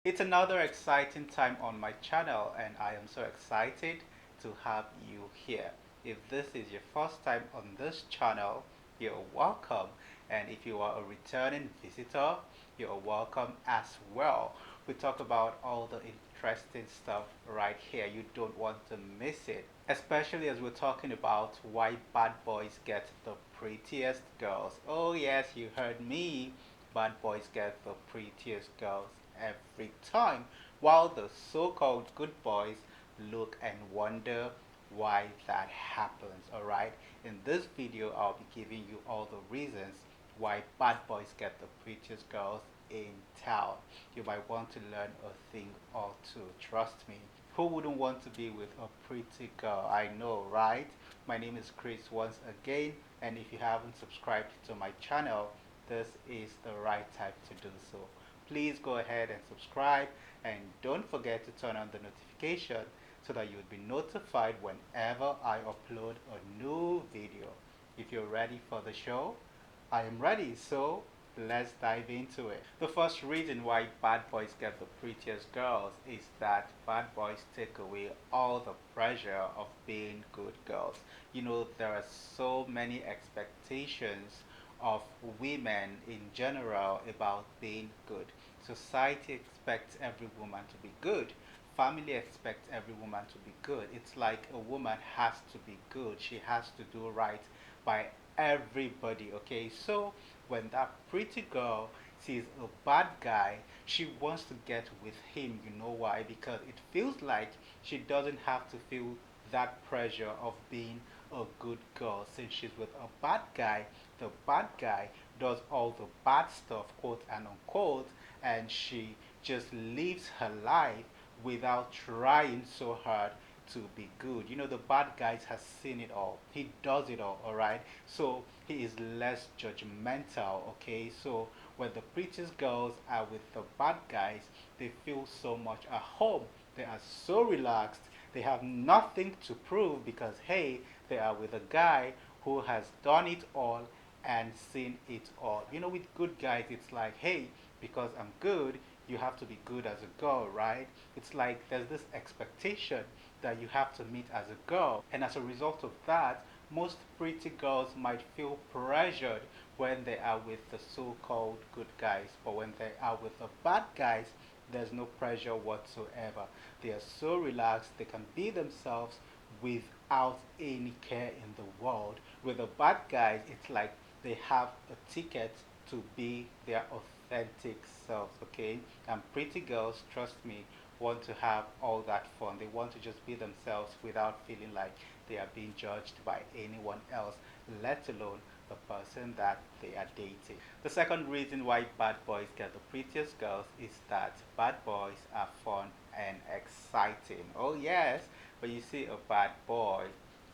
It's another exciting time on my channel, and I am so excited to have you here. If this is your first time on this channel, you're welcome. And if you are a returning visitor, you're welcome as well. We talk about all the interesting stuff right here. You don't want to miss it. Especially as we're talking about why bad boys get the prettiest girls. Oh, yes, you heard me. Bad boys get the prettiest girls every time, while the so called good boys look and wonder why that happens. Alright, in this video, I'll be giving you all the reasons why bad boys get the prettiest girls in town. You might want to learn a thing or two, trust me. Who wouldn't want to be with a pretty girl? I know, right? My name is Chris once again, and if you haven't subscribed to my channel, this is the right time to do so. Please go ahead and subscribe, and don't forget to turn on the notification so that you'll be notified whenever I upload a new video. If you're ready for the show, I am ready, so let's dive into it. The first reason why bad boys get the prettiest girls is that bad boys take away all the pressure of being good girls. You know, there are so many expectations of women in general about being good. Society expects every woman to be good. Family expects every woman to be good. It's like a woman has to be good. She has to do right by everybody, okay? So when that pretty girl sees a bad guy, she wants to get with him. You know why? Because it feels like she doesn't have to feel that pressure of being a good girl. Since she's with a bad guy, the bad guy does all the bad stuff, quote and unquote, and she just lives her life without trying so hard to be good. You know, the bad guy has seen it all. He does it all right? So he is less judgmental, okay? So when the prettiest girls are with the bad guys, they feel so much at home. They are so relaxed. They have nothing to prove because, hey, they are with a guy who has done it all and seen it all. You know, with good guys, it's like, hey, because I'm good, you have to be good as a girl, right? It's like there's this expectation that you have to meet as a girl. And as a result of that, most pretty girls might feel pressured when they are with the so called good guys. But when they are with the bad guys, there's no pressure whatsoever. They are so relaxed, they can be themselves without any care in the world. With the bad guys, it's like they have a ticket to be their authentic selves, okay? And pretty girls, trust me, want to have all that fun. They want to just be themselves without feeling like they are being judged by anyone else, let alone the person that they are dating. The second reason why bad boys get the prettiest girls is that bad boys are fun and exciting. Oh, yes, but you see a bad boy,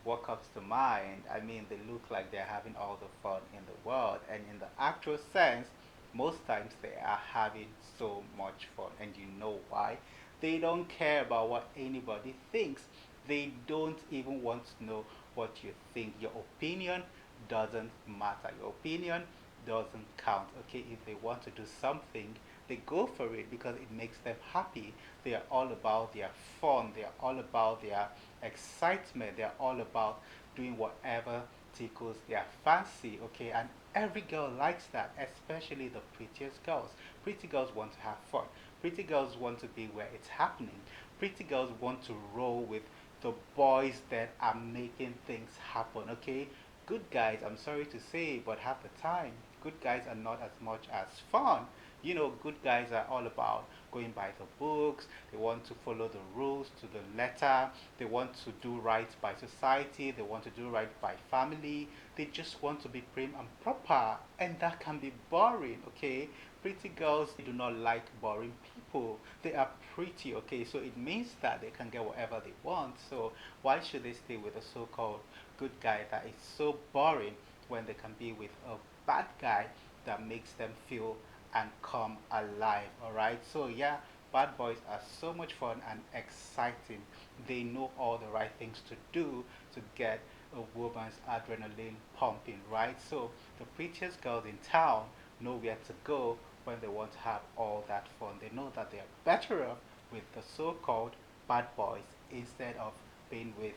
what comes to mind? I mean, they look like they're having all the fun in the world, and in the actual sense, most times they are having so much fun. And you know why? They don't care about what anybody thinks. They don't even want to know what you think. Your opinion doesn't matter. Your opinion doesn't count. Okay, if they want to do something, they go for it because it makes them happy. They are all about their fun. They are all about their excitement. They are all about doing whatever tickles their fancy. Okay, and every girl likes that, especially the prettiest girls. Pretty girls want to have fun. Pretty girls want to be where it's happening. Pretty girls want to roll with the boys that are making things happen, okay? Good guys, I'm sorry to say, but half the time, good guys are not as much as fun. You know, good guys are all about going by the books. They want to follow the rules to the letter. They want to do right by society. They want to do right by family. They just want to be prim and proper. And that can be boring, okay? Pretty girls do not like boring people. They are pretty, okay? So it means that they can get whatever they want. So why should they stay with a so-called good guy that is so boring when they can be with a bad guy that makes them feel and come alive? All right, so yeah, bad boys are so much fun and exciting. They know all the right things to do to get a woman's adrenaline pumping, right? So the prettiest girls in town know where to go when they want to have all that fun. They know that they are better off with the so-called bad boys instead of being with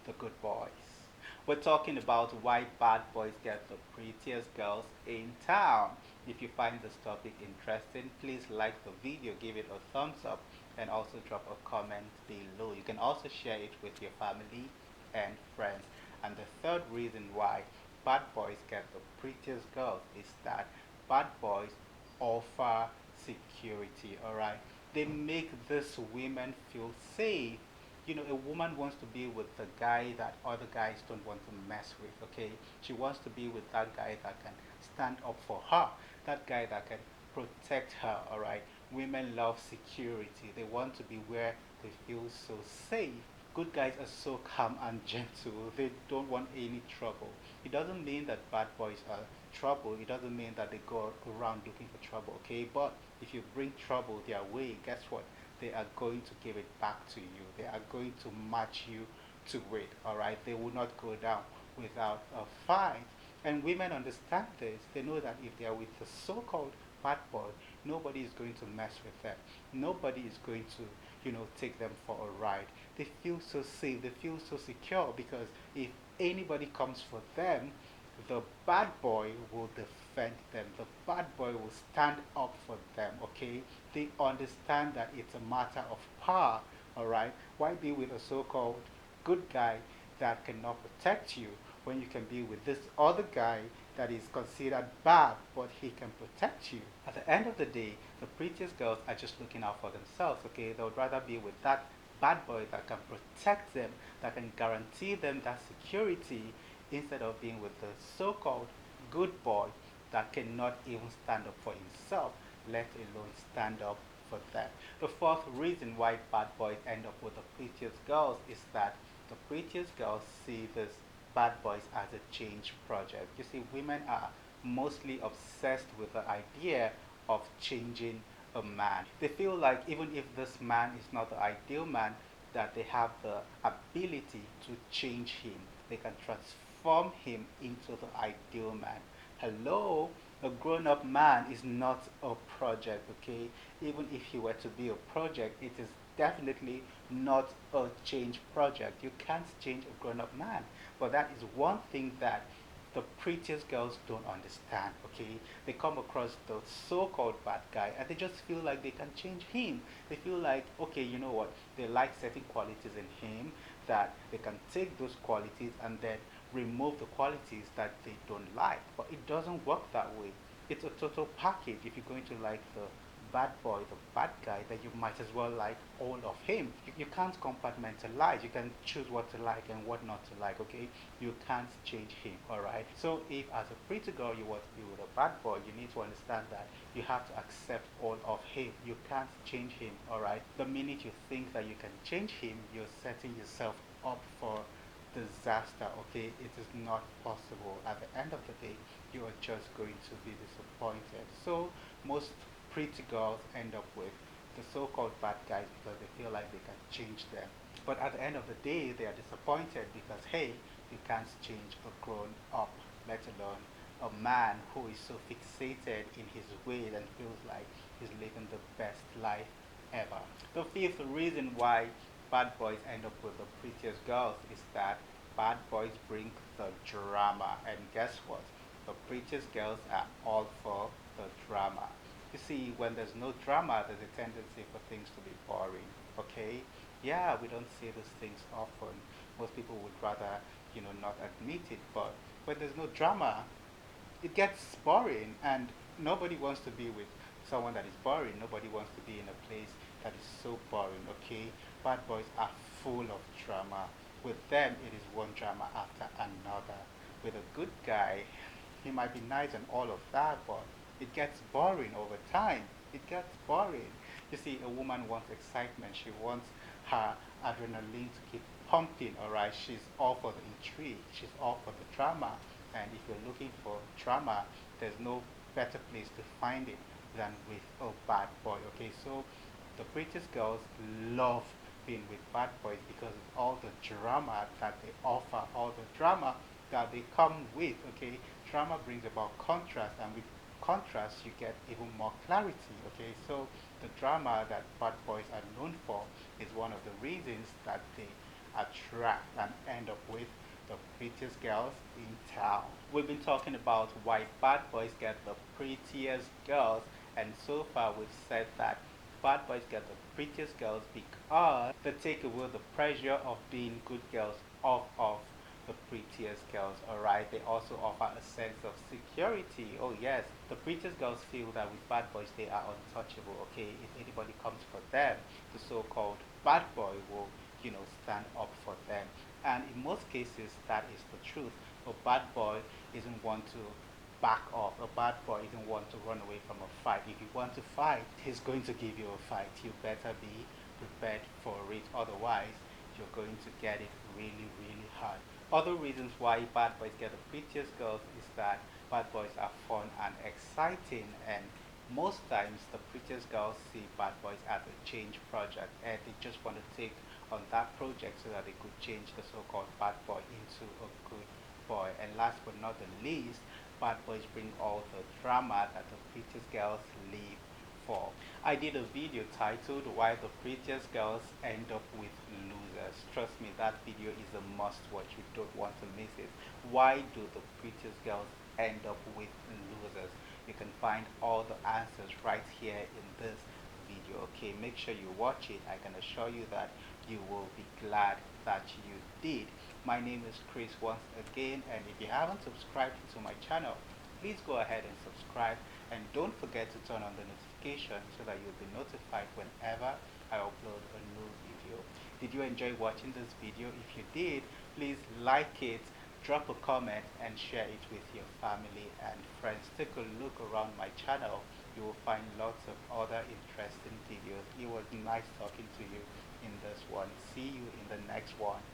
the good boys. We're talking about why bad boys get the prettiest girls in town. If you find this topic interesting, please like the video, give it a thumbs up, and also drop a comment below. You can also share it with your family and friends. And the third reason why bad boys get the prettiest girls is that bad boys offer security, alright? They make these women feel safe. A woman wants to be with the guy that other guys don't want to mess with, okay? She wants to be with that guy that can stand up for her, that guy that can protect her, alright? Women love security. They want to be where they feel so safe. Good guys are so calm and gentle. They don't want any trouble. It doesn't mean that bad boys are trouble. It doesn't mean that they go around looking for trouble, okay? But if you bring trouble their way, guess what? They are going to give it back to you. They are going to match you to it, all right? They will not go down without a fight. And women understand this. They know that if they are with the so-called bad boy, nobody is going to mess with them. Nobody is going to, take them for a ride. They feel so safe. They feel so secure because if anybody comes for them, the bad boy will defend them. The bad boy will stand up for them, okay? They understand that it's a matter of power, all right? Why be with a so-called good guy that cannot protect you when you can be with this other guy that is considered bad, but he can protect you? At the end of the day, the prettiest girls are just looking out for themselves, okay? They would rather be with that bad boy that can protect them, that can guarantee them that security, instead of being with the so-called good boy that cannot even stand up for himself, let alone stand up for them. The fourth reason why bad boys end up with the prettiest girls is that the prettiest girls see these bad boys as a change project. You see, women are mostly obsessed with the idea of changing a man. They feel like even if this man is not the ideal man, that they have the ability to change him. They can transform him into the ideal man. Hello? A grown up man is not a project, okay? Even if he were to be a project, it is definitely not a change project. You can't change a grown up man. But that is one thing that the prettiest girls don't understand, okay? They come across the so-called bad guy and they just feel like they can change him. They feel like, okay, you know what? They like certain qualities in him, that they can take those qualities and then remove the qualities that they don't like. But it doesn't work that way. It's a total package. If you're going to like the bad boy, the bad guy, then you might as well like all of him. You can't compartmentalize. You can choose what to like and what not to like, okay? You can't change him, alright? So if as a pretty girl you want to be with a bad boy, you need to understand that you have to accept all of him. You can't change him, alright? The minute you think that you can change him, you're setting yourself up for disaster, okay? It is not possible. At the end of the day, you are just going to be disappointed. So most pretty girls end up with the so-called bad guys because they feel like they can change them. But at the end of the day, they are disappointed because, hey, you can't change a grown up, let alone a man who is so fixated in his ways and feels like he's living the best life ever. The fifth reason why bad boys end up with the prettiest girls is that bad boys bring the drama. And guess what? The prettiest girls are all for the drama. You see, when there's no drama, there's a tendency for things to be boring. Okay? Yeah, we don't say those things often. Most people would rather, not admit it. But when there's no drama, it gets boring, and nobody wants to be with someone that is boring. Nobody wants to be in a place that is so boring. Okay? Bad boys are full of drama. With them, it is one drama after another. With a good guy, he might be nice and all of that, but it gets boring over time. It gets boring. You see, a woman wants excitement. She wants her adrenaline to keep pumping, alright? She's all for the intrigue. She's all for the drama. And if you're looking for drama, there's no better place to find it than with a bad boy, okay? So the prettiest girls love being with bad boys because of all the drama that they offer, all the drama that they come with, okay? Drama brings about contrast, and with contrast, you get even more clarity. Okay, so the drama that bad boys are known for is one of the reasons that they attract and end up with the prettiest girls in town. We've been talking about why bad boys get the prettiest girls, and so far we've said that bad boys get the prettiest girls because they take away the pressure of being good girls off of the prettiest girls. Alright, they also offer a sense of security. Oh yes, the prettiest girls feel that with bad boys they are untouchable. Okay, if anybody comes for them, the so-called bad boy will, stand up for them. And in most cases that is the truth. A bad boy isn't one to back off. A bad boy isn't one to run away from a fight. If you want to fight, he's going to give you a fight. You better be prepared for it. Otherwise, you're going to get it really, really hard. Other reasons why bad boys get the prettiest girls is that bad boys are fun and exciting, and most times the prettiest girls see bad boys as a change project, and they just want to take on that project so that they could change the so-called bad boy into a good boy. And last but not the least, bad boys bring all the drama that the prettiest girls live for. I did a video titled Why the Prettiest Girls End Up with Losers. Trust me, that video is a must watch. You don't want to miss it. Why do the prettiest girls end up with losers? You can find all the answers right here in this video. Okay, make sure you watch it. I can assure you that you will be glad that you did. My name is Chris once again, and if you haven't subscribed to my channel, please go ahead and subscribe, and don't forget to turn on the notification so that you'll be notified whenever I upload a new video. Did you enjoy watching this video? If you did, please like it, drop a comment, and share it with your family and friends. Take a look around my channel. You will find lots of other interesting videos. It was nice talking to you in this one. See you in the next one.